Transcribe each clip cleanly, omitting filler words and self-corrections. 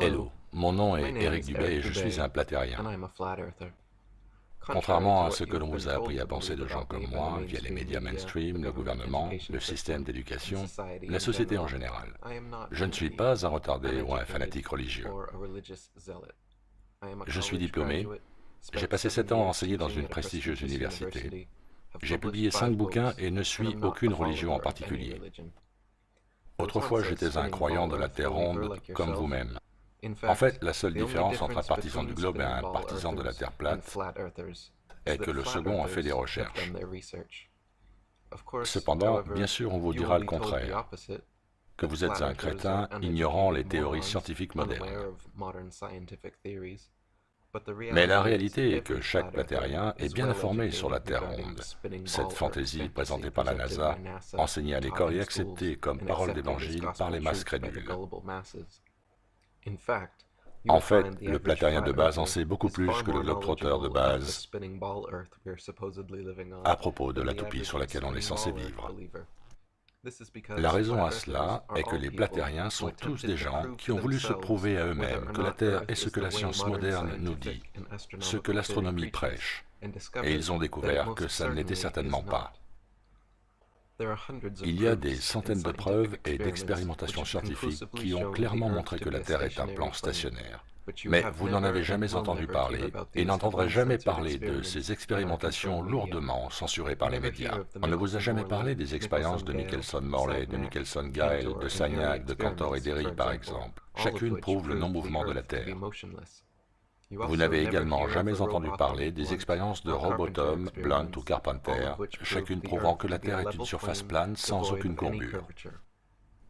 Hello, mon nom est Eric Dubé et je suis un platérien. Contrairement à ce que l'on vous a appris à penser de gens comme moi, via les médias mainstream, le gouvernement, le système d'éducation, la société en général, je ne suis pas un retardé ou un fanatique religieux. Je suis diplômé, j'ai passé 7 ans à enseigner dans une prestigieuse université. J'ai publié 5 bouquins et ne suis aucune religion en particulier. Autrefois, j'étais un croyant de la Terre ronde, comme vous-même. En fait, la seule différence entre un partisan du globe et un partisan de la Terre plate est que le second a fait des recherches. Cependant, bien sûr, on vous dira le contraire, que vous êtes un crétin ignorant les théories scientifiques modernes. Mais la réalité est que chaque platérien est bien informé sur la Terre ronde. Cette fantaisie présentée par la NASA, enseignée à l'école et acceptée comme parole d'évangile par les masses crédules. En fait, le platérien de base en sait beaucoup plus que le globe-trotteur de base à propos de la toupie sur laquelle on est censé vivre. La raison à cela est que les platériens sont tous des gens qui ont voulu se prouver à eux-mêmes que la Terre est ce que la science moderne nous dit, ce que l'astronomie prêche, et ils ont découvert que ça ne l'était certainement pas. Il y a des centaines de preuves et d'expérimentations scientifiques qui ont clairement montré que la Terre est un plan stationnaire. Mais vous n'en avez jamais entendu parler et n'entendrez jamais parler de ces expérimentations lourdement censurées par les médias. On ne vous a jamais parlé des expériences de Michelson-Morley, de Michelson-Gail, de Sagnac, de Cantor et d'Airy par exemple. Chacune prouve le non-mouvement de la Terre. Vous n'avez également jamais entendu parler des expériences de Robotham, Blunt ou Carpenter, chacune prouvant que la Terre est une surface plane sans aucune courbure.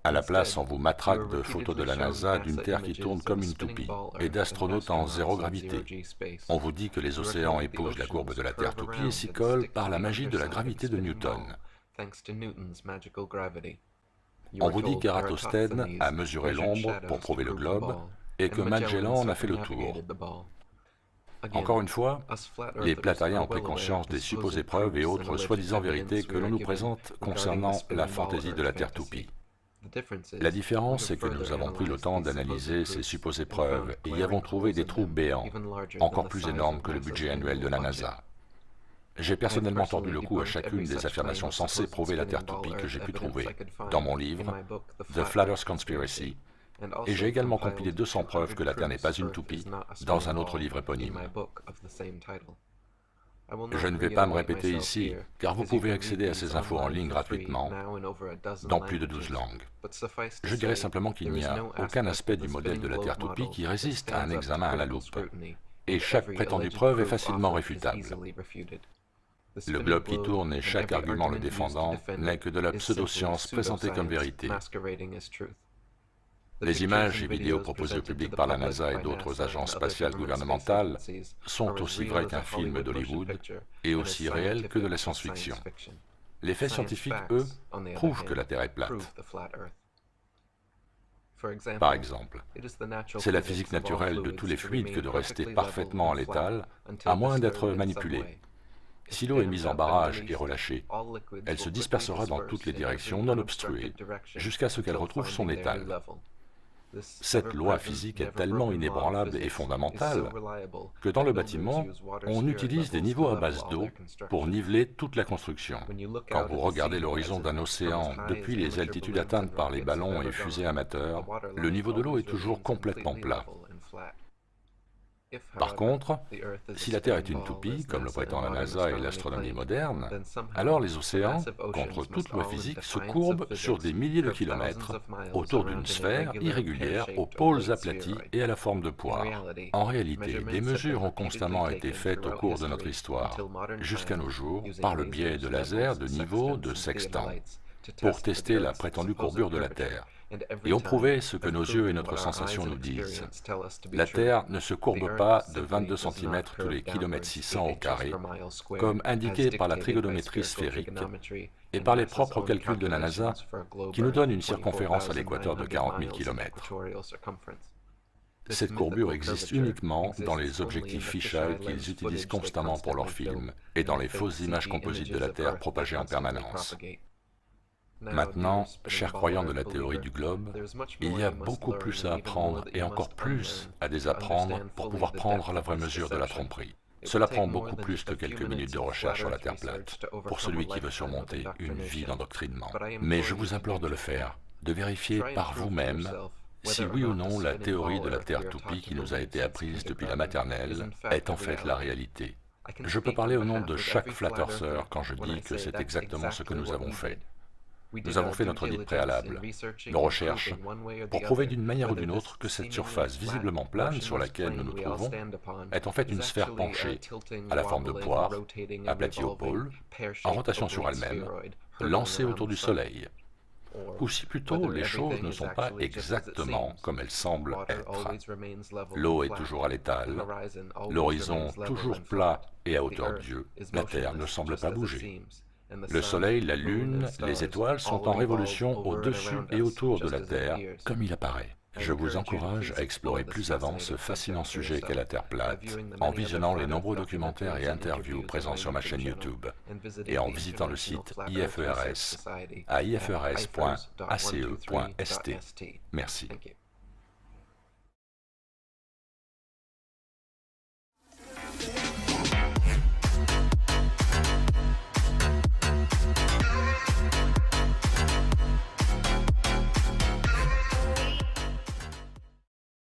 À la place, on vous matraque de photos de la NASA d'une Terre qui tourne comme une toupie et d'astronautes en zéro gravité. On vous dit que les océans épousent la courbe de la Terre toupie et s'y collent par la magie de la gravité de Newton. On vous dit qu'Ératosthène a mesuré l'ombre pour prouver le globe et que Magellan en a fait le tour. Encore une fois, les platériens ont pris conscience des supposées preuves et autres soi-disant vérités que l'on nous présente concernant la fantaisie de la Terre toupie. La différence, c'est que nous avons pris le temps d'analyser ces supposées preuves et y avons trouvé des trous béants, encore plus énormes que le budget annuel de la NASA. J'ai personnellement tordu le cou à chacune des affirmations censées prouver la Terre toupie que j'ai pu trouver dans mon livre « The Flat Earth Conspiracy », et j'ai également compilé 200 preuves que la Terre n'est pas une toupie dans un autre livre éponyme. Je ne vais pas me répéter ici, car vous pouvez accéder à ces infos en ligne gratuitement, dans plus de 12 langues. Je dirais simplement qu'il n'y a aucun aspect du modèle de la Terre toupie qui résiste à un examen à la loupe, et chaque prétendue preuve est facilement réfutable. Le globe qui tourne et chaque argument le défendant n'est que de la pseudo-science présentée comme vérité. Les images et vidéos proposées au public par la NASA et d'autres agences spatiales gouvernementales sont aussi vraies qu'un film d'Hollywood et aussi réelles que de la science-fiction. Les faits scientifiques, eux, prouvent que la Terre est plate. Par exemple, c'est la physique naturelle de tous les fluides que de rester parfaitement en létale, à moins d'être manipulée. Si l'eau est mise en barrage et relâchée, elle se dispersera dans toutes les directions non obstruées, jusqu'à ce qu'elle retrouve son étal. Cette loi physique est tellement inébranlable et fondamentale que dans le bâtiment, on utilise des niveaux à base d'eau pour niveler toute la construction. Quand vous regardez l'horizon d'un océan depuis les altitudes atteintes par les ballons et fusées amateurs, le niveau de l'eau est toujours complètement plat. Par contre, si la Terre est une toupie, comme le prétend la NASA et l'astronomie moderne, alors les océans, contre toute loi physique, se courbent sur des milliers de kilomètres autour d'une sphère irrégulière aux pôles aplatis et à la forme de poire. En réalité, des mesures ont constamment été faites au cours de notre histoire, jusqu'à nos jours, par le biais de lasers, de niveaux, de sextants, pour tester la prétendue courbure de la Terre. Et ont prouvé ce que nos yeux et notre sensation nous disent. La Terre ne se courbe pas de 22 cm tous les kilomètres 600 au carré, comme indiqué par la trigonométrie sphérique et par les propres calculs de la NASA, qui nous donnent une circonférence à l'équateur de 40 000 km. Cette courbure existe uniquement dans les objectifs fisheye qu'ils utilisent constamment pour leurs films et dans les fausses images composites de la Terre propagées en permanence. Maintenant, chers croyants de la théorie du globe, il y a beaucoup plus à apprendre et encore plus à désapprendre pour pouvoir prendre la vraie mesure de la tromperie. Cela prend beaucoup plus que quelques minutes de recherche sur la Terre plate, pour celui qui veut surmonter une vie d'endoctrinement. Mais je vous implore de le faire, de vérifier par vous-même si oui ou non la théorie de la Terre toupie qui nous a été apprise depuis la maternelle est en fait la réalité. Je peux parler au nom de chaque flat earther quand je dis que c'est exactement ce que nous avons fait. Nous avons fait notre audit préalable, nos recherches, pour prouver d'une manière ou d'une autre que cette surface visiblement plane sur laquelle nous nous trouvons est en fait une sphère penchée, à la forme de poire, aplatie au pôle, en rotation sur elle-même, lancée autour du Soleil. Ou si plutôt les choses ne sont pas exactement comme elles semblent être. L'eau est toujours à l'étal, l'horizon toujours plat et à hauteur d'yeux, la Terre ne semble pas bouger. Le Soleil, la Lune, les étoiles sont en révolution au-dessus et autour de la Terre, comme il apparaît. Je vous encourage à explorer plus avant ce fascinant sujet qu'est la Terre plate, en visionnant les nombreux documentaires et interviews présents sur ma chaîne YouTube, et en visitant le site IFERS à ifers.ace.st. Merci.